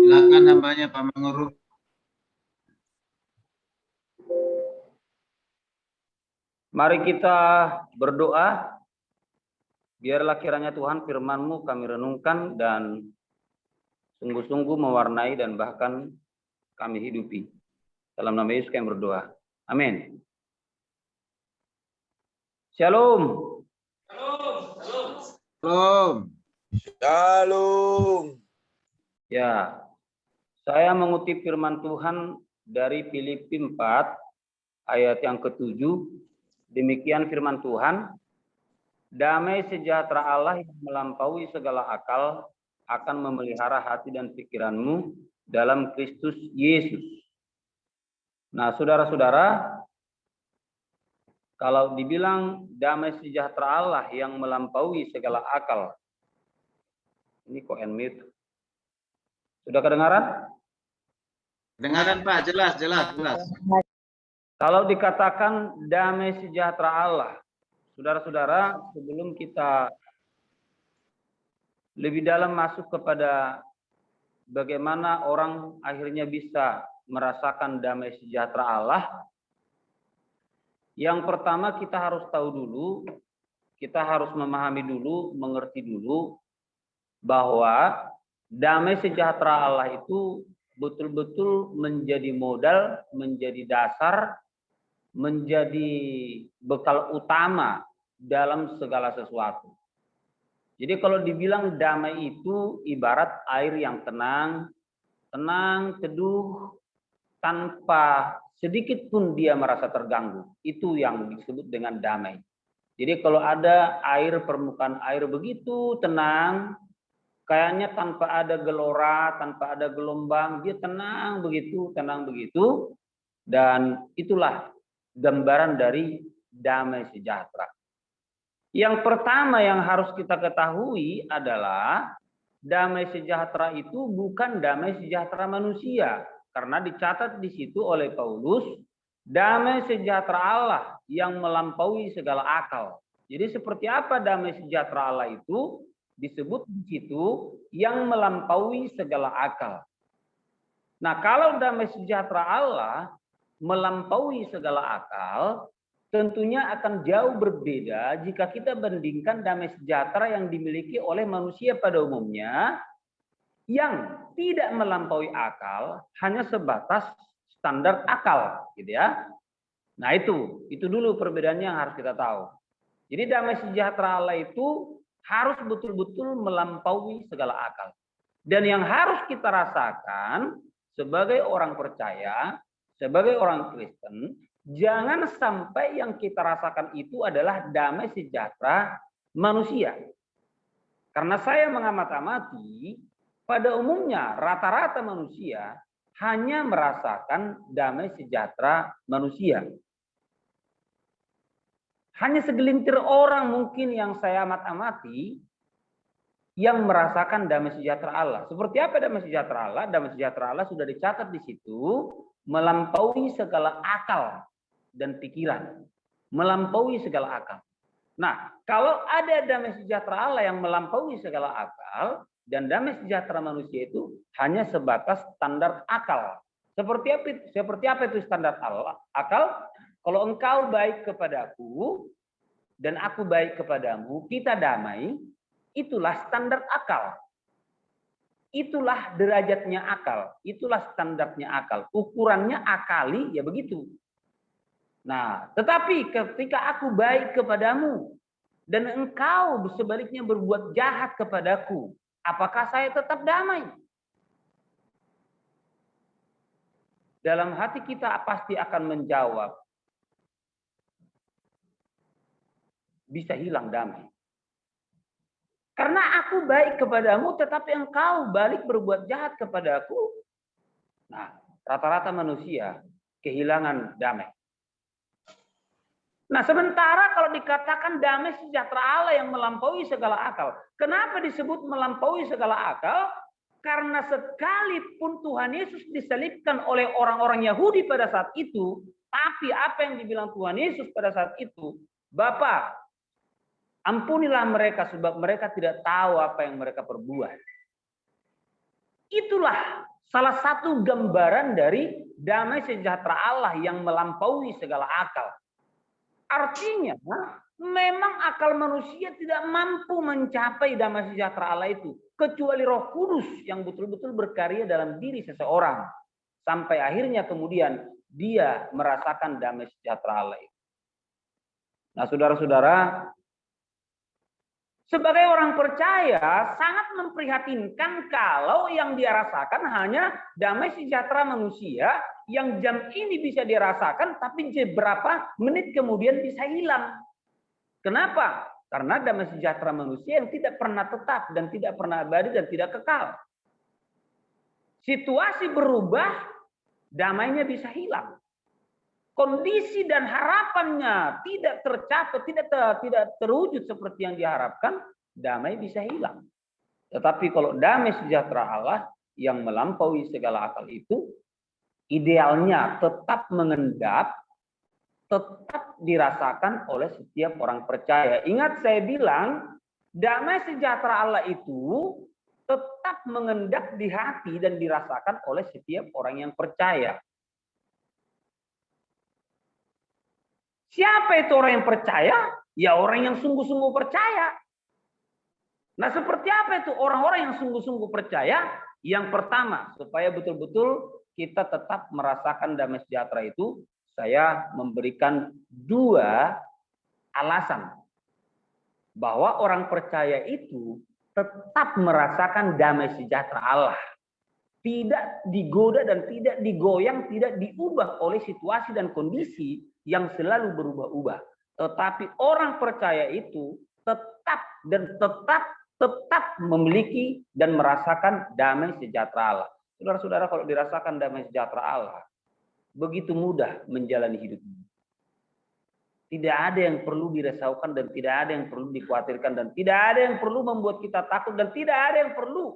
Silakan hambanya Pak Mengurus. Mari kita berdoa. Biarlah kiranya Tuhan firman-Mu kami renungkan dan sungguh-sungguh mewarnai dan bahkan kami hidupi. Dalam nama Yesus kami berdoa. Amin. Shalom. Shalom. Shalom. Ya, saya mengutip firman Tuhan dari Filipi 4 ayat yang ke-7. Demikian firman Tuhan. Damai sejahtera Allah yang melampaui segala akal akan memelihara hati dan pikiranmu dalam Kristus Yesus. Nah, saudara-saudara, kalau dibilang damai sejahtera Allah yang melampaui segala akal, ini kok unmute. Sudah kedengaran? Dengaran Pak, jelas. Kalau dikatakan damai sejahtera Allah, saudara-saudara, sebelum kita lebih dalam masuk kepada bagaimana orang akhirnya bisa merasakan damai sejahtera Allah, yang pertama kita harus tahu dulu, kita harus memahami dulu, mengerti dulu bahwa damai sejahtera Allah itu betul-betul menjadi modal, menjadi dasar, menjadi bekal utama dalam segala sesuatu. Jadi kalau dibilang damai itu ibarat air yang tenang, teduh, tanpa sedikit pun dia merasa terganggu. Itu yang disebut dengan damai. Jadi kalau ada air, permukaan air begitu tenang, kayaknya tanpa ada gelora, tanpa ada gelombang, dia tenang begitu, dan itulah gambaran dari damai sejahtera. Yang pertama yang harus kita ketahui adalah damai sejahtera itu bukan damai sejahtera manusia, karena dicatat di situ oleh Paulus, damai sejahtera Allah yang melampaui segala akal. Jadi seperti apa damai sejahtera Allah itu? Disebut di situ yang melampaui segala akal. Nah, kalau damai sejahtera Allah melampaui segala akal, tentunya akan jauh berbeda jika kita bandingkan damai sejahtera yang dimiliki oleh manusia pada umumnya yang tidak melampaui akal, hanya sebatas standar akal, gitu ya. Nah, itu dulu perbedaannya yang harus kita tahu. Jadi damai sejahtera Allah itu harus betul-betul melampaui segala akal. Dan yang harus kita rasakan sebagai orang percaya, sebagai orang Kristen, jangan sampai yang kita rasakan itu adalah damai sejahtera manusia. Karena saya mengamati, pada umumnya rata-rata manusia hanya merasakan damai sejahtera manusia. Hanya segelintir orang mungkin yang saya amati yang merasakan damai sejahtera Allah. Seperti apa damai sejahtera Allah? Damai sejahtera Allah sudah dicatat di situ melampaui segala akal dan pikiran. Melampaui segala akal. Nah, kalau ada damai sejahtera Allah yang melampaui segala akal dan damai sejahtera manusia itu hanya sebatas standar akal. Seperti apa itu standar akal? Kalau engkau baik kepadaku dan aku baik kepadamu, kita damai, itulah standar akal. Itulah derajatnya akal, itulah standarnya akal. Ukurannya akali ya begitu. Nah, tetapi ketika aku baik kepadamu dan engkau sebaliknya berbuat jahat kepadaku, apakah saya tetap damai? Dalam hati kita pasti akan menjawab, bisa hilang damai. Karena aku baik kepadamu, tetapi engkau balik berbuat jahat kepadaku. Nah, rata-rata manusia kehilangan damai. Nah, sementara kalau dikatakan damai sejahtera Allah yang melampaui segala akal. Kenapa disebut melampaui segala akal? Karena sekalipun Tuhan Yesus disalibkan oleh orang-orang Yahudi pada saat itu, tapi apa yang dibilang Tuhan Yesus pada saat itu, Bapa, ampunilah mereka sebab mereka tidak tahu apa yang mereka perbuat. Itulah salah satu gambaran dari damai sejahtera Allah yang melampaui segala akal. Artinya, memang akal manusia tidak mampu mencapai damai sejahtera Allah itu. Kecuali Roh Kudus yang betul-betul berkarya dalam diri seseorang. Sampai akhirnya kemudian dia merasakan damai sejahtera Allah itu. Nah, saudara-saudara, sebagai orang percaya sangat memprihatinkan kalau yang dia rasakan hanya damai sejahtera manusia yang jam ini bisa dirasakan tapi beberapa menit kemudian bisa hilang. Kenapa? Karena damai sejahtera manusia yang tidak pernah tetap dan tidak pernah abadi dan tidak kekal. Situasi berubah, damainya bisa hilang. Kondisi dan harapannya tidak tercapai, tidak terwujud seperti yang diharapkan, damai bisa hilang. Tetapi kalau damai sejahtera Allah yang melampaui segala akal itu, idealnya tetap mengendap, tetap dirasakan oleh setiap orang percaya. Ingat saya bilang, damai sejahtera Allah itu tetap mengendap di hati dan dirasakan oleh setiap orang yang percaya. Siapa itu orang yang percaya? Ya orang yang sungguh-sungguh percaya. Nah, seperti apa itu orang-orang yang sungguh-sungguh percaya? Yang pertama, supaya betul-betul kita tetap merasakan damai sejahtera itu, saya memberikan 2 alasan bahwa orang percaya itu tetap merasakan damai sejahtera Allah. Tidak digoda dan tidak digoyang, tidak diubah oleh situasi dan kondisi yang selalu berubah-ubah. Tetapi orang percaya itu tetap memiliki dan merasakan damai sejahtera Allah. Saudara-saudara, kalau dirasakan damai sejahtera Allah, begitu mudah menjalani hidup ini. Tidak ada yang perlu diresaukan dan tidak ada yang perlu dikhawatirkan dan tidak ada yang perlu membuat kita takut dan tidak ada yang perlu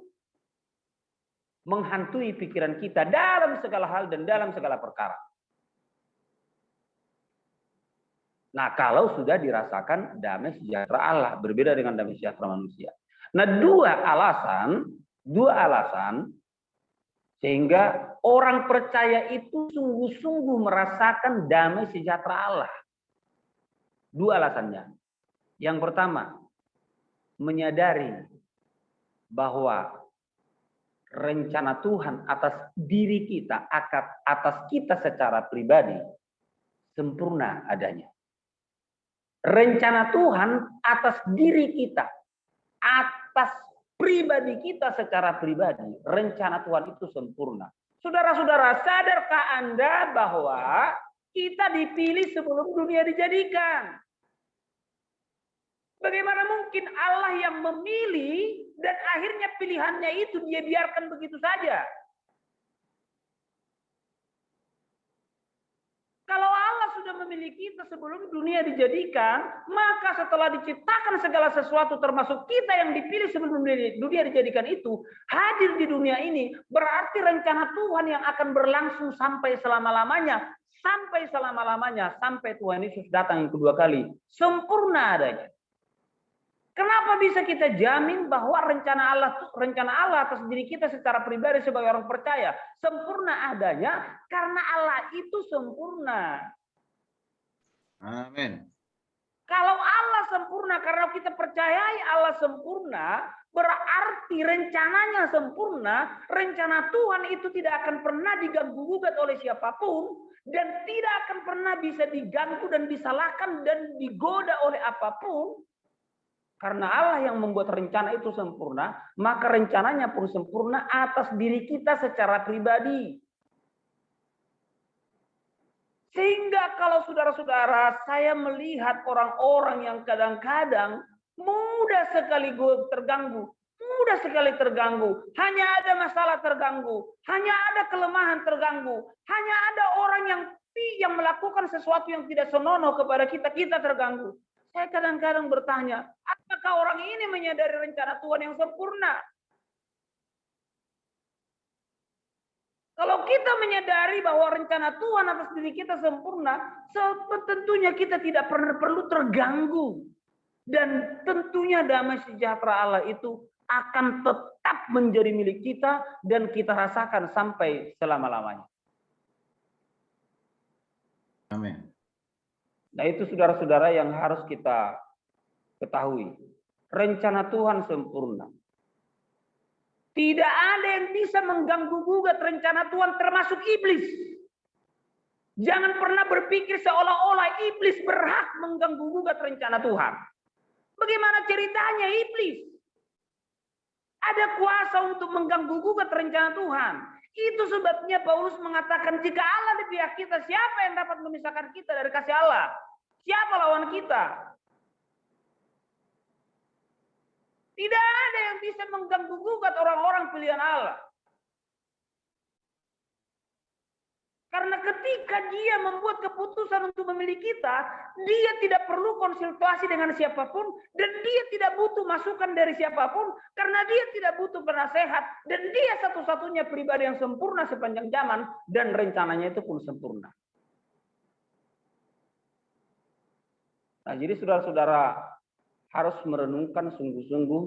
menghantui pikiran kita dalam segala hal dan dalam segala perkara. Nah, kalau sudah dirasakan damai sejahtera Allah, berbeda dengan damai sejahtera manusia. Nah, 2 alasan sehingga orang percaya itu sungguh-sungguh merasakan damai sejahtera Allah. 2 alasannya. Yang pertama, menyadari bahwa rencana Tuhan atas diri kita, atas kita secara pribadi, sempurna adanya. Rencana Tuhan atas diri kita, atas pribadi kita secara pribadi, rencana Tuhan itu sempurna. Saudara-saudara, sadarkah Anda bahwa kita dipilih sebelum dunia dijadikan? Bagaimana mungkin Allah yang memilih dan akhirnya pilihannya itu dia biarkan begitu saja? Kalau Allah sudah memilih kita sebelum dunia dijadikan, maka setelah diciptakan segala sesuatu termasuk kita yang dipilih sebelum dunia dijadikan itu, hadir di dunia ini, berarti rencana Tuhan yang akan berlangsung sampai selama-lamanya, sampai Tuhan Yesus datang yang kedua kali, sempurna adanya. Kenapa bisa kita jamin bahwa rencana Allah atas diri kita secara pribadi sebagai orang percaya sempurna adanya? Karena Allah itu sempurna. Amin. Kalau Allah sempurna, karena kita percayai Allah sempurna, berarti rencananya sempurna. Rencana Tuhan itu tidak akan pernah diganggu-gugat oleh siapapun dan tidak akan pernah bisa diganggu dan disalahkan dan digoda oleh apapun. Karena Allah yang membuat rencana itu sempurna, maka rencananya pun sempurna atas diri kita secara pribadi. Sehingga kalau saudara-saudara, saya melihat orang-orang yang kadang-kadang mudah sekali terganggu. Mudah sekali terganggu. Hanya ada masalah terganggu. Hanya ada kelemahan terganggu. Hanya ada orang yang melakukan sesuatu yang tidak senonoh kepada kita, kita terganggu. Saya kadang-kadang bertanya, apakah orang ini menyadari rencana Tuhan yang sempurna? Kalau kita menyadari bahwa rencana Tuhan atas diri kita sempurna, tentunya kita tidak perlu terganggu. Dan tentunya damai sejahtera Allah itu akan tetap menjadi milik kita dan kita rasakan sampai selama-lamanya. Amin. Nah, itu saudara-saudara yang harus kita ketahui. Rencana Tuhan sempurna. Tidak ada yang bisa mengganggu-gugat rencana Tuhan, termasuk iblis. Jangan pernah berpikir seolah-olah iblis berhak mengganggu-gugat rencana Tuhan. Bagaimana ceritanya iblis? Ada kuasa untuk mengganggu-gugat rencana Tuhan. Itu sebabnya Paulus mengatakan, jika Allah di pihak kita, siapa yang dapat memisahkan kita dari kasih Allah? Siapa lawan kita? Tidak ada yang bisa mengganggu-gugat orang-orang pilihan Allah. Karena ketika dia membuat keputusan untuk memilih kita, dia tidak perlu konsultasi dengan siapapun, dan dia tidak butuh masukan dari siapapun, karena dia tidak butuh penasehat, dan dia satu-satunya pribadi yang sempurna sepanjang zaman, dan rencananya itu pun sempurna. Nah, jadi saudara-saudara harus merenungkan sungguh-sungguh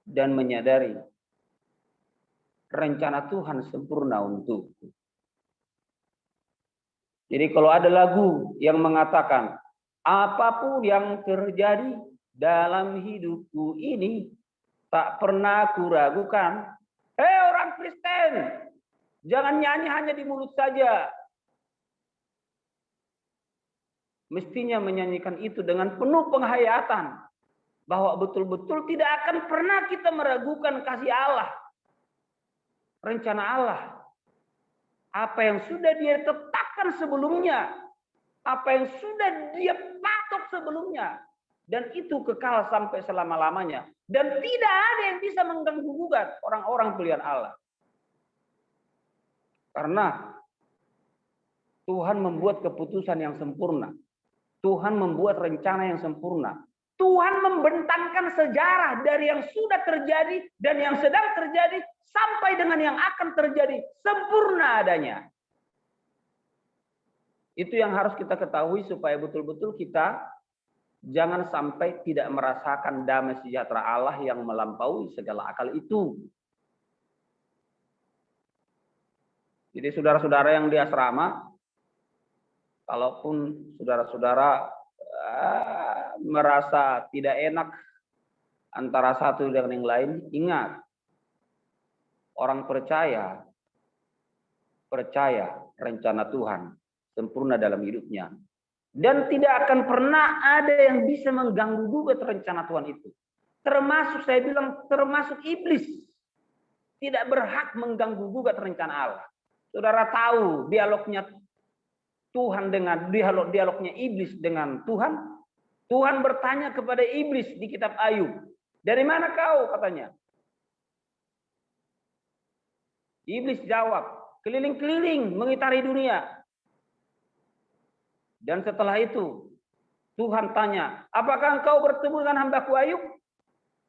dan menyadari rencana Tuhan sempurna untukku. Jadi kalau ada lagu yang mengatakan, apapun yang terjadi dalam hidupku ini, tak pernah aku ragukan. Hei orang Kristen, jangan nyanyi hanya di mulut saja. Mestinya menyanyikan itu dengan penuh penghayatan. Bahwa betul-betul tidak akan pernah kita meragukan kasih Allah. Rencana Allah. Apa yang sudah dia tetapkan sebelumnya. Apa yang sudah dia patok sebelumnya. Dan itu kekal sampai selama-lamanya. Dan tidak ada yang bisa mengganggu-gugat orang-orang pilihan Allah. Karena Tuhan membuat keputusan yang sempurna. Tuhan membuat rencana yang sempurna. Tuhan membentangkan sejarah dari yang sudah terjadi dan yang sedang terjadi sampai dengan yang akan terjadi sempurna adanya. Itu yang harus kita ketahui supaya betul-betul kita jangan sampai tidak merasakan damai sejahtera Allah yang melampaui segala akal itu. Jadi saudara-saudara yang di asrama, kalaupun saudara-saudara merasa tidak enak antara satu dengan yang lain, ingat, orang percaya rencana Tuhan sempurna dalam hidupnya. Dan tidak akan pernah ada yang bisa mengganggu-gugat rencana Tuhan itu. Termasuk, saya bilang, termasuk iblis. Tidak berhak mengganggu-gugat rencana Allah. Saudara tahu dialognya Tuhan dengan dialognya iblis dengan Tuhan. Tuhan bertanya kepada iblis di kitab Ayub, dari mana kau, katanya. Iblis jawab, keliling-keliling mengitari dunia. Dan setelah itu Tuhan tanya, apakah engkau bertemu dengan hambaku Ayub?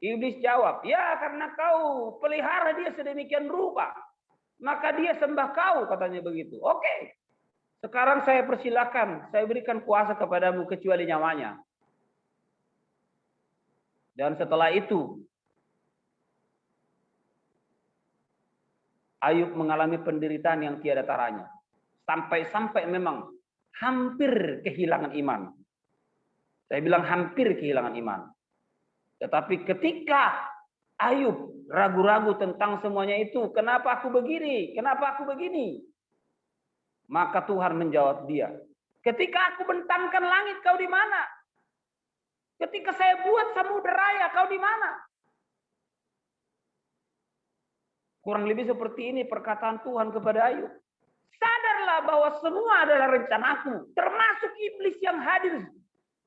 Iblis jawab, ya karena kau pelihara dia sedemikian rupa, maka dia sembah kau, katanya begitu. Oke, sekarang saya persilakan, saya berikan kuasa kepadamu kecuali nyawanya. Dan setelah itu Ayub mengalami penderitaan yang tiada taranya. Sampai-sampai memang hampir kehilangan iman. Saya bilang hampir kehilangan iman. Tetapi ketika Ayub ragu-ragu tentang semuanya itu, kenapa aku begini? Kenapa aku begini? Maka Tuhan menjawab dia, ketika aku bentangkan langit, kau di mana? Ketika saya buat samudera raya, kau di mana? Kurang lebih seperti ini perkataan Tuhan kepada Ayub. Sadarlah bahwa semua adalah rencanaku, termasuk iblis yang hadir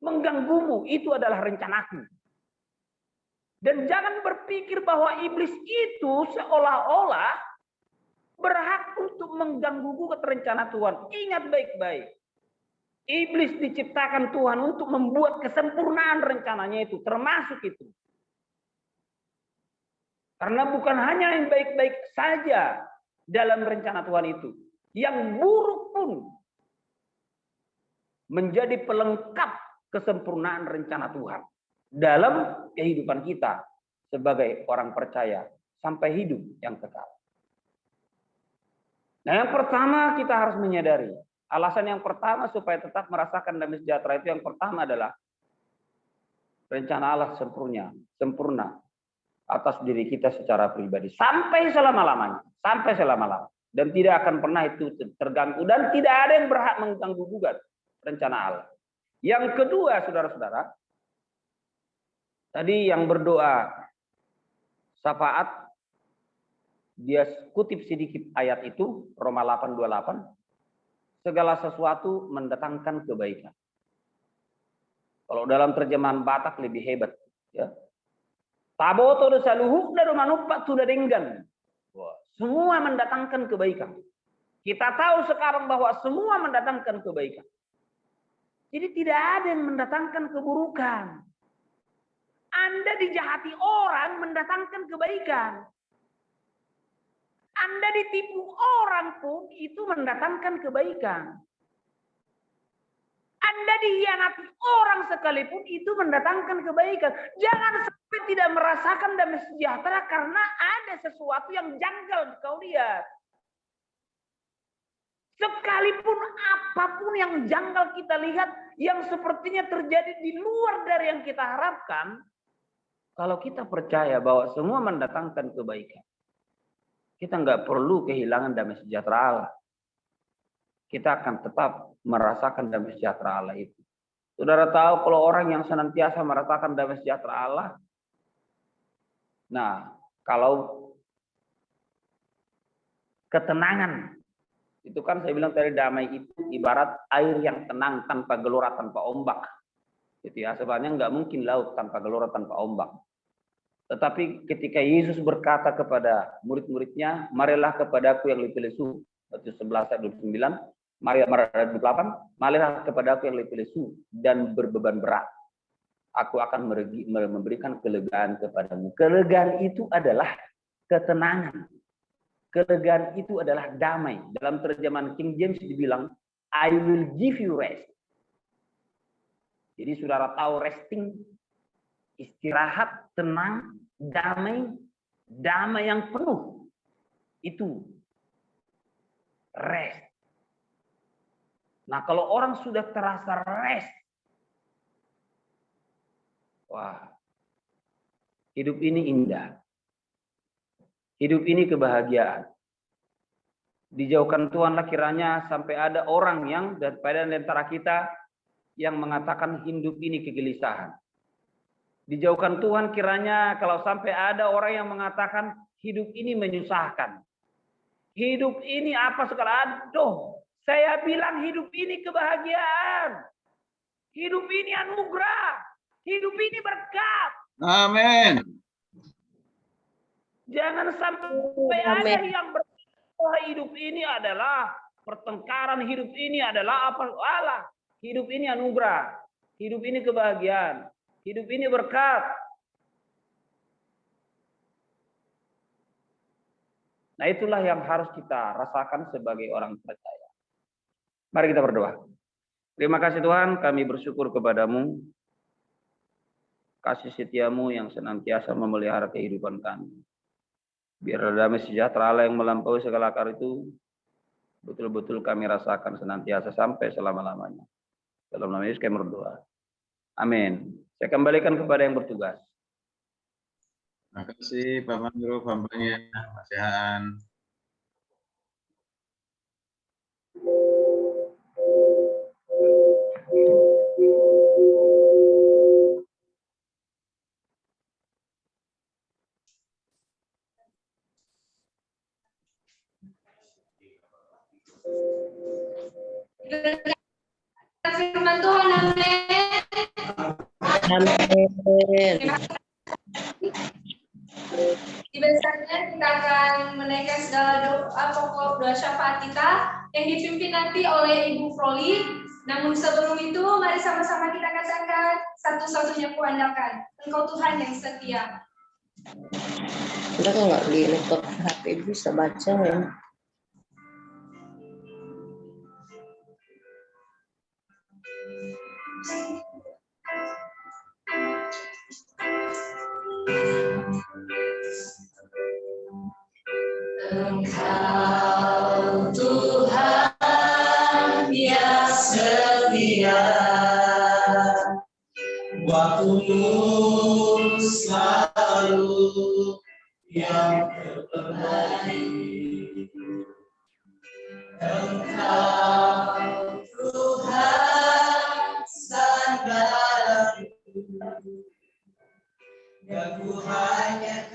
mengganggumu, itu adalah rencanaku. Dan jangan berpikir bahwa iblis itu seolah-olah berhak untuk mengganggu rencana Tuhan. Ingat baik-baik. Iblis diciptakan Tuhan untuk membuat kesempurnaan rencananya itu, termasuk itu. Karena bukan hanya yang baik-baik saja dalam rencana Tuhan itu. Yang buruk pun menjadi pelengkap kesempurnaan rencana Tuhan dalam kehidupan kita sebagai orang percaya sampai hidup yang kekal. Nah, yang pertama kita harus menyadari, alasan yang pertama supaya tetap merasakan damai sejahtera itu yang pertama adalah rencana Allah sempurna atas diri kita secara pribadi sampai selama-lamanya, dan tidak akan pernah itu terganggu dan tidak ada yang berhak mengganggu gugat rencana Allah. Yang kedua, saudara-saudara, tadi yang berdoa syafaat, dia kutip sedikit ayat itu, Roma 8:28, segala sesuatu mendatangkan kebaikan. Kalau dalam terjemahan Batak lebih hebat, ya. Taboto dosa luhuk dan manupak sudah denggan. Semua mendatangkan kebaikan. Kita tahu sekarang bahwa semua mendatangkan kebaikan. Jadi tidak ada yang mendatangkan keburukan. Anda dijahati orang mendatangkan kebaikan. Anda ditipu orang pun itu mendatangkan kebaikan. Anda dihianati orang sekalipun itu mendatangkan kebaikan. Jangan sampai tidak merasakan damai sejahtera karena ada sesuatu yang janggal kau lihat. Sekalipun apapun yang janggal kita lihat, yang sepertinya terjadi di luar dari yang kita harapkan, kalau kita percaya bahwa semua mendatangkan kebaikan, kita nggak perlu kehilangan damai sejahtera Allah. Kita akan tetap merasakan damai sejahtera Allah itu. Saudara tahu kalau orang yang senantiasa merasakan damai sejahtera Allah, nah kalau ketenangan, itu kan saya bilang tadi damai itu ibarat air yang tenang tanpa gelora, tanpa ombak. Gitu ya, sebenarnya nggak mungkin laut tanpa gelora, tanpa ombak. Tetapi ketika Yesus berkata kepada murid-muridnya, marilah kepadaku yang letih lesu, Matius 11 ayat 29, marilah ayat 28, marilah kepadaku yang letih lesu dan berbeban berat. Aku akan memberikan kelegaan kepadamu. Kelegaan itu adalah ketenangan. Kelegaan itu adalah damai. Dalam terjemahan King James dibilang, I will give you rest. Jadi saudara tahu resting, istirahat, tenang, damai, damai yang penuh. Itu rest. Nah, kalau orang sudah terasa rest, wah, hidup ini indah. Hidup ini kebahagiaan. Dijauhkan Tuhanlah kiranya sampai ada orang yang daripada antara kita yang mengatakan hidup ini kegelisahan. Dijauhkan Tuhan kiranya kalau sampai ada orang yang mengatakan hidup ini menyusahkan. Hidup ini apa segala. Aduh, saya bilang hidup ini kebahagiaan. Hidup ini anugerah. Hidup ini berkat. Amin. Jangan sampai ada yang berkata hidup ini adalah pertengkaran, hidup ini adalah apa? Allah. Hidup ini anugerah. Hidup ini kebahagiaan. Hidup ini berkat. Nah, itulah yang harus kita rasakan sebagai orang percaya. Mari kita berdoa. Terima kasih Tuhan, kami bersyukur kepadamu. Kasih setiamu yang senantiasa memelihara kehidupan kami. Biar damai sejahtera Allah yang melampaui segala akal itu betul-betul kami rasakan senantiasa sampai selama-lamanya. Dalam nama Yesus kami berdoa. Amin. Saya kembalikan kepada yang bertugas. Terima kasih Pak Mangrove, hambanya, Mas Yahan. Firman Tuhan, amin. Amin. Biasanya kita akan menaikkan segala doa pokok doa syafaat kita yang dipimpin nanti oleh Ibu Froli. Namun sebelum itu, mari sama-sama kita katakan satu-satunya kuandalkan Engkau Tuhan yang setia. Udah nggak di laptop HP bisa baca ya? Engkau Tuhan yang setia, waktumu selalu yang terbaik. Engkau Tuhan sanggalaku, yang ku hanya